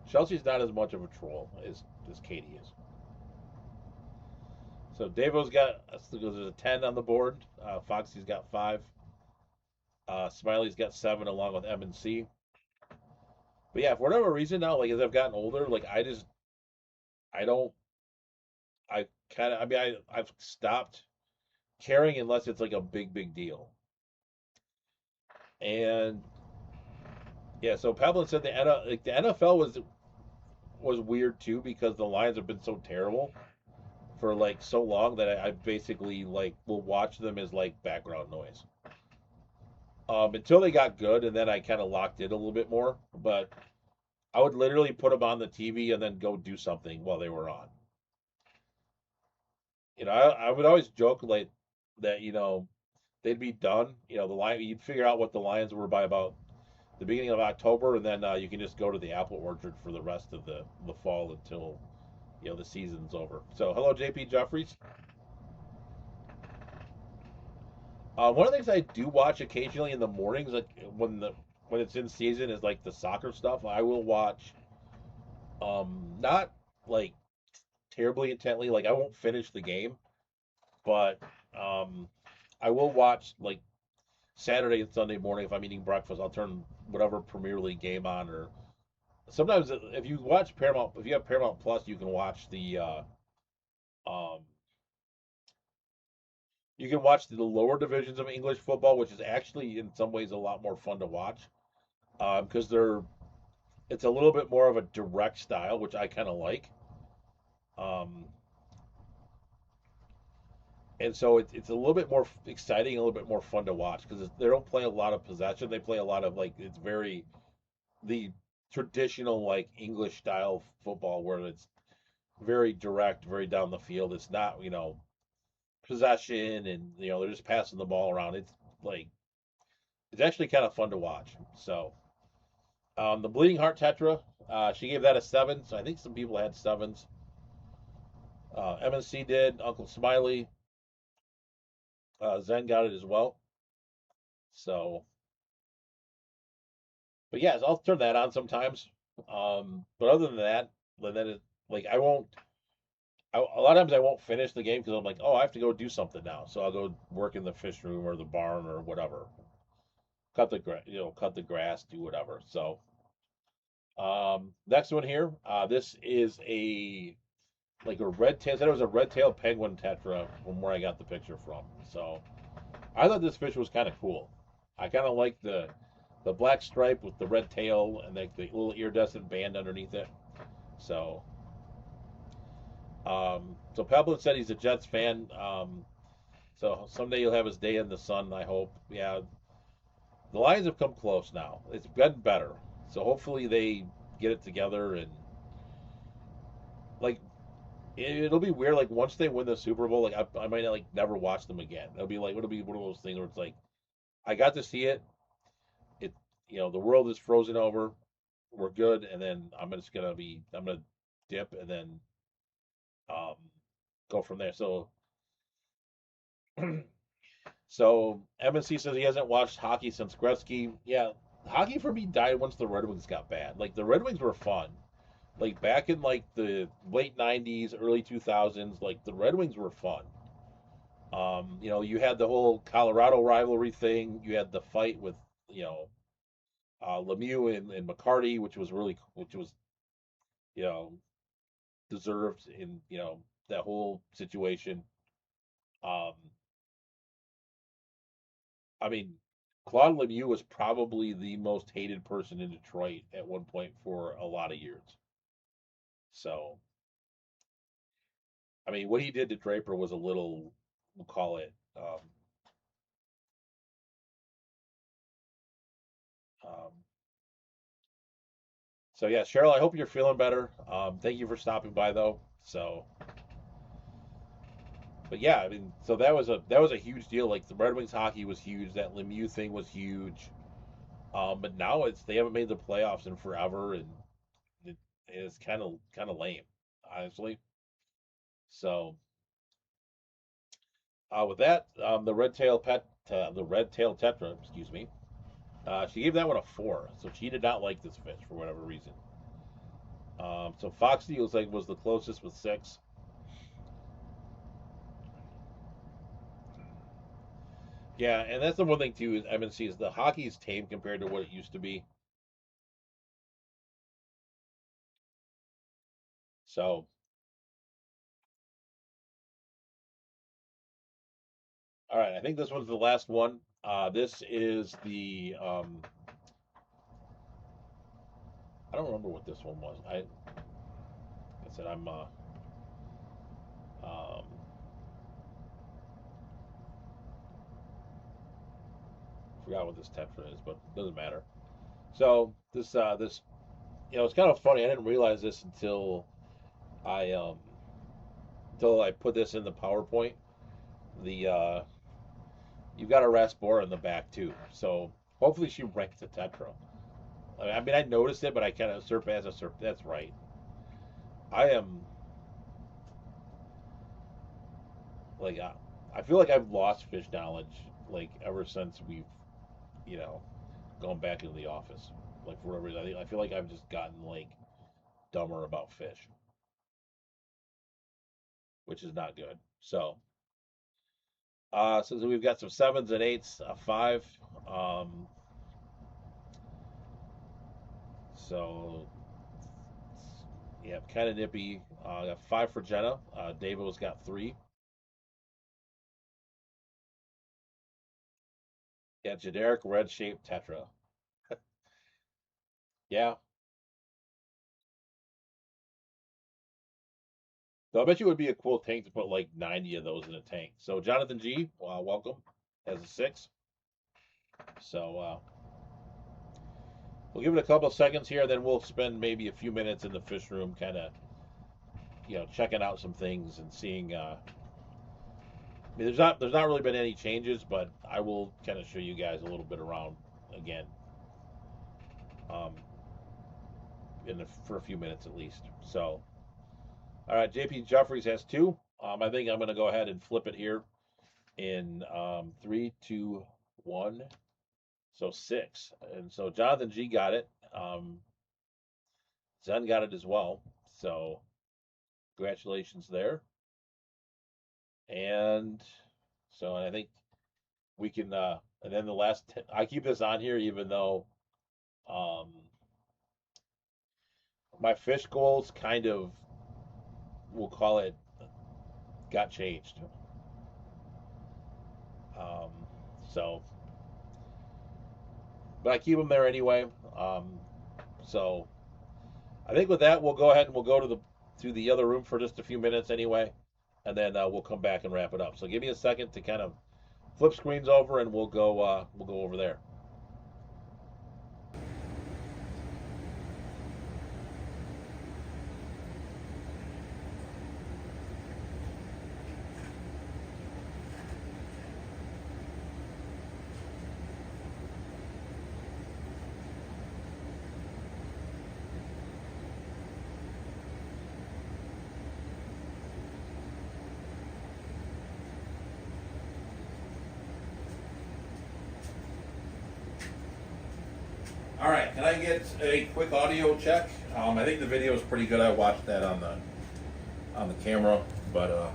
Chelsea's not as much of a troll as Katie is. So Davo's got there's a 10 on the board. Foxy's got 5. Smiley's got 7 along with M and C. But yeah, for whatever reason now, like as I've gotten older, like I don't I kind of I mean I've stopped caring unless it's like a big deal. And yeah, so Pavlin said the NFL was weird too because the Lions have been so terrible for like so long that I basically like will watch them as like background noise. Until they got good, and then I kind of locked in a little bit more. But I would literally put them on the TV and then go do something while they were on. I would always joke like that. They'd be done. The lion. You'd figure out what the Lions were by about the beginning of October, and then you can just go to the apple orchard for the rest of the fall until the season's over. So hello, JP Jeffries. One of the things I do watch occasionally in the mornings, like when it's in season, is like the soccer stuff. I will watch, not like terribly intently. Like I won't finish the game, but um, I will watch like Saturday and Sunday morning if I'm eating breakfast. I'll turn whatever Premier League game on, or sometimes if you watch Paramount, if you have Paramount Plus, you can watch um, the lower divisions of English football, which is actually in some ways a lot more fun to watch because it's a little bit more of a direct style, which I kind of like. Um, and so it's a little bit more exciting, a little bit more fun to watch because they don't play a lot of possession. They play a lot of like it's very the traditional like English style football where it's very direct, very down the field. It's not possession and they're just passing the ball around. It's like it's actually kind of fun to watch. So the Bleeding Heart Tetra, she gave that a 7. So I think some people had 7s. MNC did. Uncle Smiley, Zen got it as well. So, but yeah, I'll turn that on sometimes. But other than that, then it like I won't. A lot of times I won't finish the game because I'm like, oh, I have to go do something now. So I'll go work in the fish room or the barn or whatever. Cut the grass, do whatever. So next one here. This is like a red tail. I said it was a red tail penguin tetra from where I got the picture from. So I thought this fish was kind of cool. I kind of like the black stripe with the red tail and like the little iridescent band underneath it. So so Pablo said he's a Jets fan. So someday you'll have his day in the sun. I hope. Yeah, the Lions have come close now. It's been better. So hopefully they get it together and like it'll be weird. Like once they win the Super Bowl, like I might like never watch them again. It'll be one of those things where it's like I got to see it. It the world is frozen over. We're good, and then I'm gonna dip and then um go from there. So MNC says he hasn't watched hockey since Gretzky. Yeah, hockey for me died once the Red Wings got bad. Like the Red Wings were fun. Like back in like the late '90s, early 2000s, like the Red Wings were fun. You had the whole Colorado rivalry thing. You had the fight with you know Lemieux and McCarty, which was you know deserved in that whole situation. Um, I mean, Claude Lemieux was probably the most hated person in Detroit at one point for a lot of years. So, I mean, what he did to Draper was a little, we'll call it. Um, so yeah, Cheryl, I hope you're feeling better. Thank you for stopping by though. So, but yeah, I mean, so that was a huge deal. Like the Red Wings hockey was huge. That Lemieux thing was huge. But now they haven't made the playoffs in forever, and it's kind of lame, honestly. So with that, the red tail tetra, excuse me, she gave that one a 4. So she did not like this fish for whatever reason. So Foxy was the closest with 6. Yeah, and that's the one thing too is MNC is the hockey is tame compared to what it used to be. So all right, I think this one's the last one. This is the I don't remember what this one was. I said I'm um, forgot what this tetra is, but it doesn't matter. So this it's kind of funny. I didn't realize this I um until I put this in the PowerPoint. The You've got a Rasbora in the back too, so hopefully she ranks the tetra. I mean, I noticed it, but I kind of surpassed a That's right. I am like I feel like I've lost fish knowledge like ever since we've you know gone back into the office. Like for whatever reason, I feel like I've just gotten like dumber about fish, which is not good. So we've got some 7s and 8s, a 5. Um, so yeah, kind of nippy. Got 5 for Jenna. Davo's got 3. Yeah, generic red shaped tetra. Yeah. So I bet you it would be a cool tank to put like 90 of those in a tank. So Jonathan G, welcome as a 6. So we'll give it a couple of seconds here, then we'll spend maybe a few minutes in the fish room, kind of checking out some things and seeing. I mean, there's not really been any changes, but I will kind of show you guys a little bit around again, um, for a few minutes at least. So, all right, JP Jeffries has 2. I think I'm going to go ahead and flip it here in 3, 2, 1. So 6, and so Jonathan G got it. Zen got it as well. So congratulations there. And so I think we can and then the last I keep this on here even though um my fish goals kind of, we'll call it, got changed. um so but I keep them there anyway. So I think with that we'll go ahead and we'll go to the other room for just a few minutes anyway, and then we'll come back and wrap it up. So give me a second to kind of flip screens over and we'll go over there. right, can I get a quick audio check? I think the video is pretty good. I watched that on the camera, but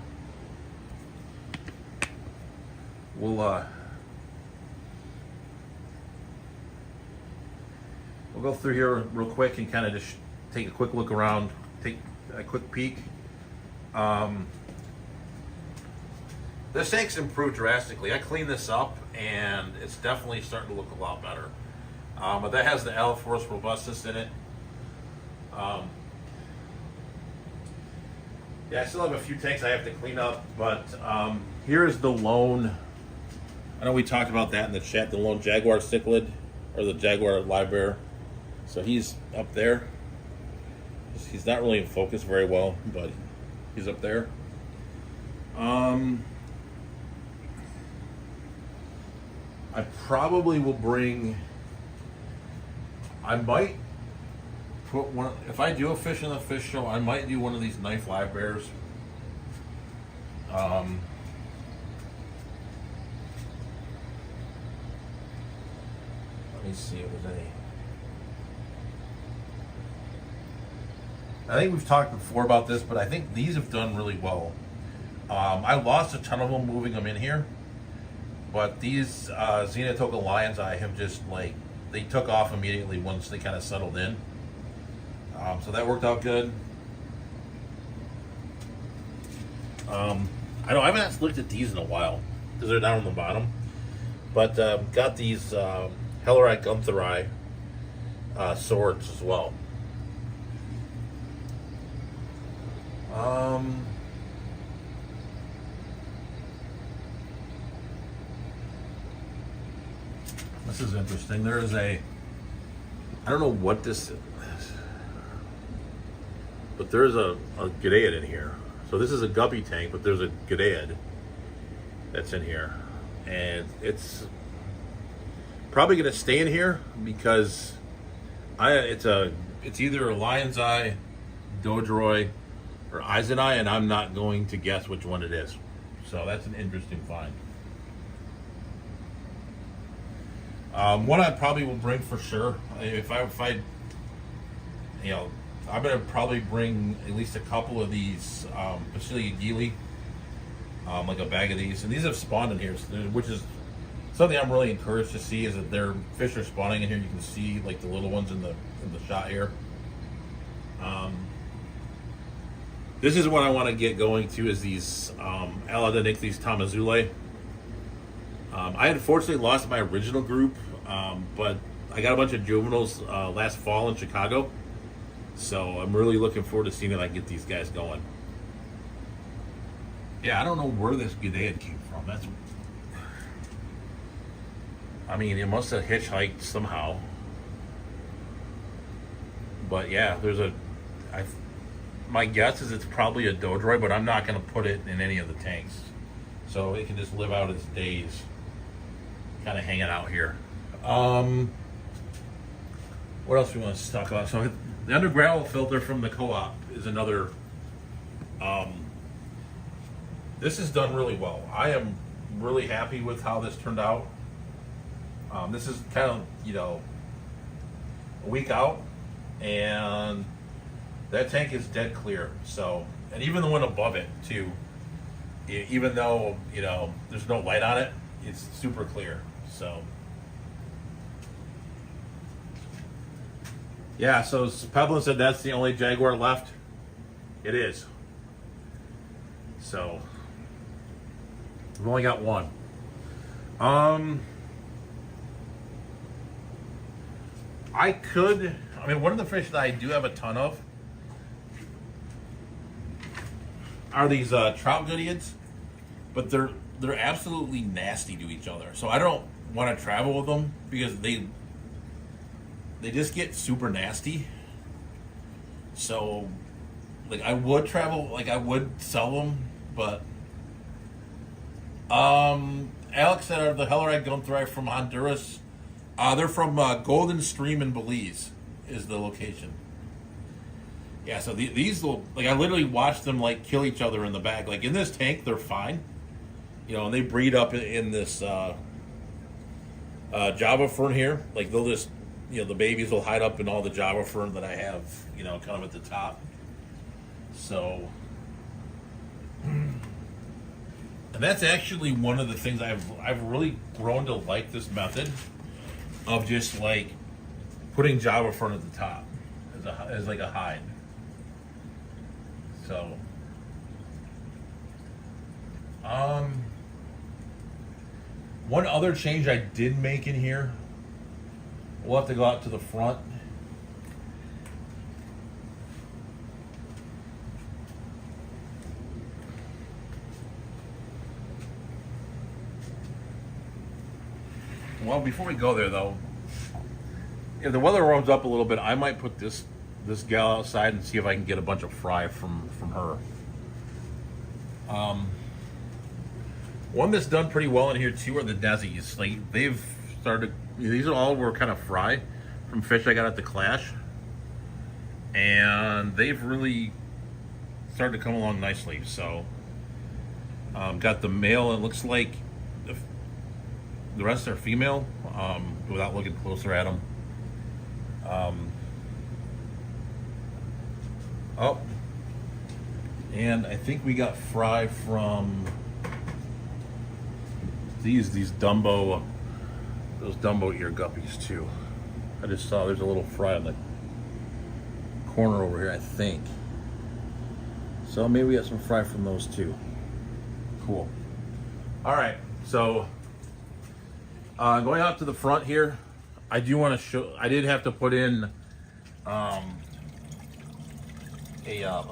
we'll go through here real quick and kind of just take a quick look around, take a quick peek. This tank's improved drastically. I cleaned this up and it's definitely starting to look a lot better. But that has the Aliforce Robustus in it. Yeah, I still have a few tanks I have to clean up, but here is the lone, I know we talked about that in the chat, the lone Jaguar cichlid, or the Jaguar live bear. So he's up there. He's not really in focus very well, but he's up there. I probably will bring, I might put one, if I do a fish in the fish show, I might do one of these knife live bears. Let me see if there's any. I think we've talked before about this, but I think these have done really well. I lost a ton of them moving them in here, but these Xenotoka Lion's Eye have just like, they took off immediately once they kind of settled in. So that worked out good. I haven't looked at these in a while because they're down on the bottom, but got these Hellerite Guntheri swords as well. This is interesting. There is I don't know what this is, but there's a Gadaid in here. So this is a guppy tank, but there's a Gadaid that's in here. And it's probably going to stay in here because it's either a Lion's Eye, Dodroi, or Eiseneye, and I'm not going to guess which one it is. So that's an interesting find. One I probably will bring for sure. If I, I'm gonna probably bring at least a couple of these Basilia Gili, like a bag of these, and these have spawned in here, which is something I'm really encouraged to see. Is that their fish are spawning in here. You can see like the little ones in the shot here. This is what I want to get going to, is these Aladenictes Tamazule. I unfortunately lost my original group, but I got a bunch of juveniles last fall in Chicago. So I'm really looking forward to seeing if I can get these guys going. Yeah, I don't know where this Gadaid came from. It must have hitchhiked somehow. But yeah, my guess is it's probably a Dodroi, but I'm not going to put it in any of the tanks. So it can just live out its days kind of hanging out here. What else do we want to talk about? So the under gravel filter from the Co-op is another. This has done really well. I am really happy with how this turned out. This is kind of, a week out, and that tank is dead clear. So, and even the one above it too, even though, there's no light on it, it's super clear. So, yeah, so Peplin said that's the only Jaguar left. It is. So, we've only got one. One of the fish that I do have a ton of are these trout Goodeids, but they're absolutely nasty to each other. So I don't want to travel with them because they just get super nasty. So I would travel, I would sell them, but Alex said the Hellerite Gunthri from Honduras. They're from Golden Stream in Belize is the location. Yeah, so these will, I literally watched them kill each other in the bag. In this tank, they're fine, and they breed up in this Java fern here. They'll just, the babies will hide up in all the Java fern that I have, kind of at the top. So, and that's actually one of the things I've really grown to like this method of just like putting Java fern at the top as like a hide. So, one other change I did make in here, we'll have to go out to the front. Well, before we go there though, if the weather warms up a little bit, I might put this gal outside and see if I can get a bunch of fry from her. One that's done pretty well in here too are the Desi's. Like they've started. These are all were kind of fry from fish I got at the Clash, and they've really started to come along nicely. So, got the male. It looks like the rest are female. Without looking closer at them. Oh, and I think we got fry from those Dumbo ear guppies too. I just saw there's a little fry on the corner over here, I think. So maybe we got some fry from those too. Cool. All right, so going out to the front here, I do want to show. I did have to put in a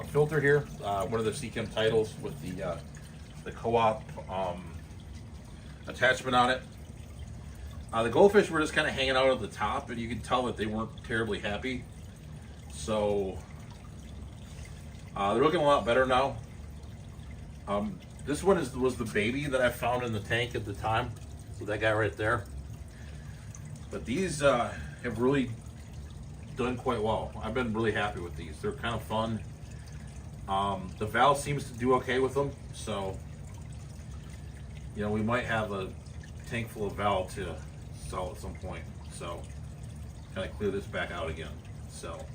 filter here, one of the Seachem titles with the co-op attachment on it. The goldfish were just kind of hanging out at the top, and you could tell that they weren't terribly happy. So they're looking a lot better now. This one was the baby that I found in the tank at the time. So that guy right there. But these have really done quite well. I've been really happy with these. They're kind of fun. The Val seems to do okay with them. So, we might have a tank full of Val to sell at some point. So, kind of clear this back out again. So.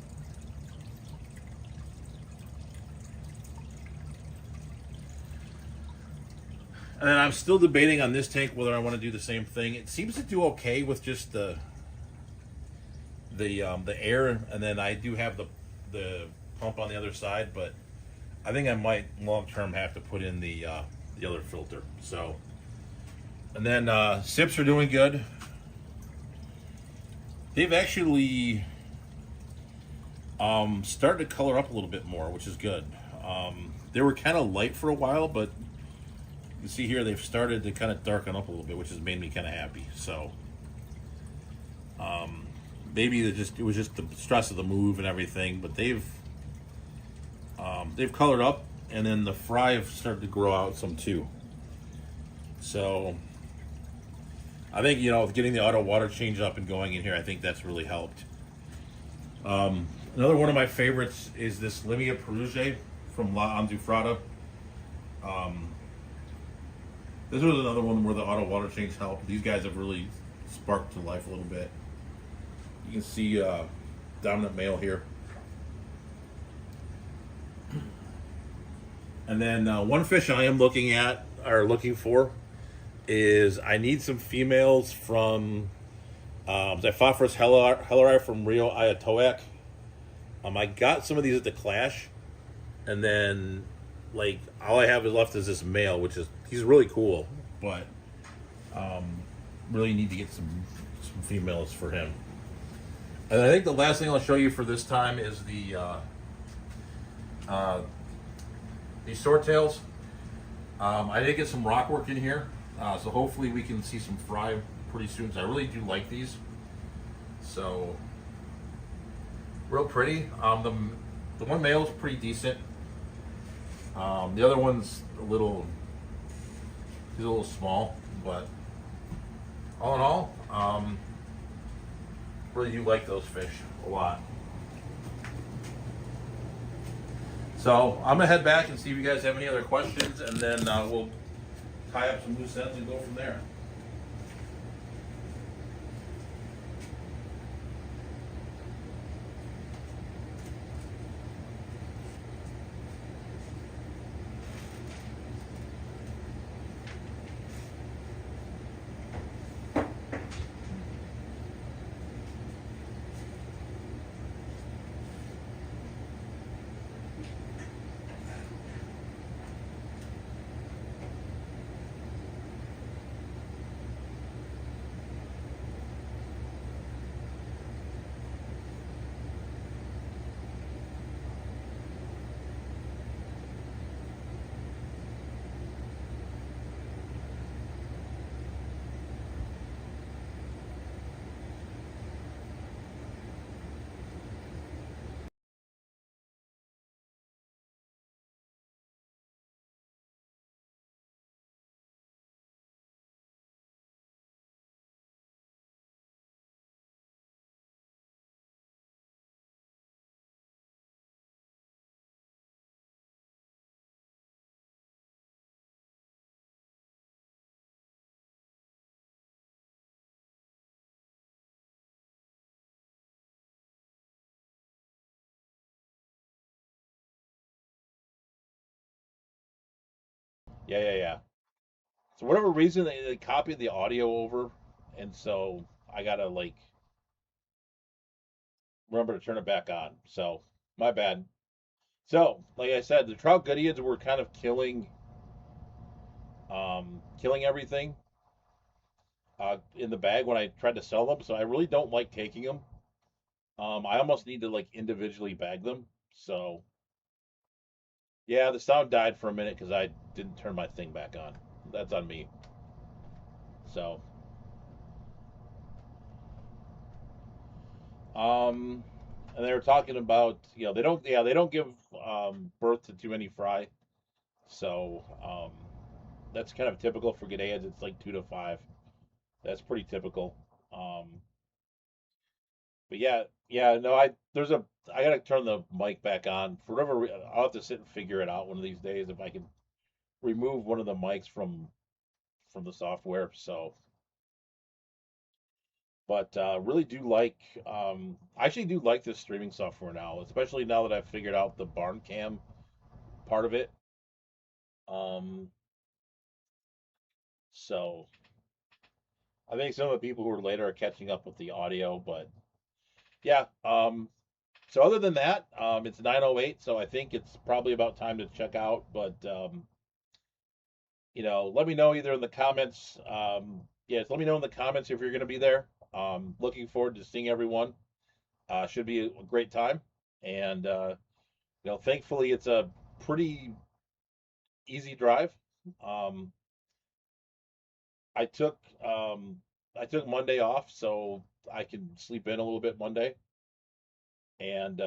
And then I'm still debating on this tank whether I want to do the same thing. It seems to do okay with just the air, and then I do have the pump on the other side, but I think I might long term have to put in the other filter. So, and then Sips are doing good. They've actually started to color up a little bit more, which is good. They were kind of light for a while, but you see here they've started to kind of darken up a little bit, which has made me kind of happy. So maybe it was just the stress of the move and everything, but they've colored up, and then the fry have started to grow out some too. So I think getting the auto water change up and going in here, I think that's really helped. Another one of my favorites is this Limia Perugia from La Anzufrada. This was another one where the auto water change helped. These guys have really sparked to life a little bit. You can see dominant male here. And then one fish I am looking for is I need some females from Xiphophorus helleri from Rio Ayatoak. I got some of these at the Clash, and then all I have left is this male, which is he's really cool, but really need to get some females for him. And I think the last thing I'll show you for this time is these swordtails. I did get some rock work in here, so hopefully we can see some fry pretty soon. So I really do like these. So real pretty. The one male is pretty decent. The other one's he's a little small, but all in all, really do like those fish a lot. So I'm gonna head back and see if you guys have any other questions, and then we'll tie up some loose ends and go from there. Yeah, yeah, yeah. So whatever reason they copied the audio over, and so I gotta like remember to turn it back on. So my bad. So like I said, the Trout Goodians were kind of killing everything in the bag when I tried to sell them. So I really don't like taking them. I almost need to like individually bag them. So yeah, the sound died for a minute because I didn't turn my thing back on. That's on me. So um, and they were talking about they don't give birth to too many fry. So that's kind of typical for Ghanaians. It's like 2 to 5. That's pretty typical. Um, but yeah, yeah, no, I gotta turn the mic back on for whatever. I'll have to sit and figure it out one of these days if I can remove one of the mics from the software. So, but really do like I actually do like this streaming software now, especially now that I've figured out the barn cam part of it. Um, so I think some of the people who are later are catching up with the audio, but yeah. So other than that, it's 9:08, so I think it's probably about time to check out. But let me know either in the comments. Yes, let me know in the comments if you're going to be there. Looking forward to seeing everyone. Should be a great time, and thankfully it's a pretty easy drive. Um, I took um, I took Monday off, so I can sleep in a little bit Monday, and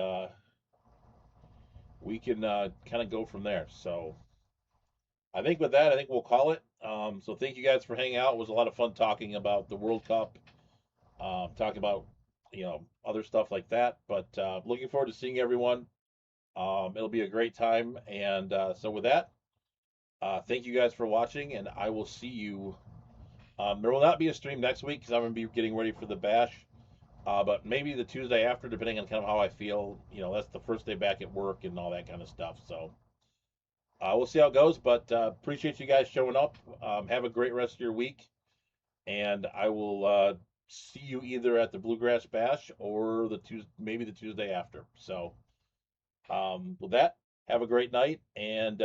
we can kind of go from there. So I think with that, I think we'll call it. So thank you guys for hanging out. It was a lot of fun talking about the World Cup, talking about other stuff like that. But looking forward to seeing everyone. It'll be a great time. And so with that, thank you guys for watching, and I will see you. There will not be a stream next week because I'm going to be getting ready for the bash. But maybe the Tuesday after, depending on kind of how I feel. That's the first day back at work and all that kind of stuff. So we'll see how it goes. But appreciate you guys showing up. Have a great rest of your week, and I will see you either at the Bluegrass Bash or maybe the Tuesday after. So with that, have a great night, and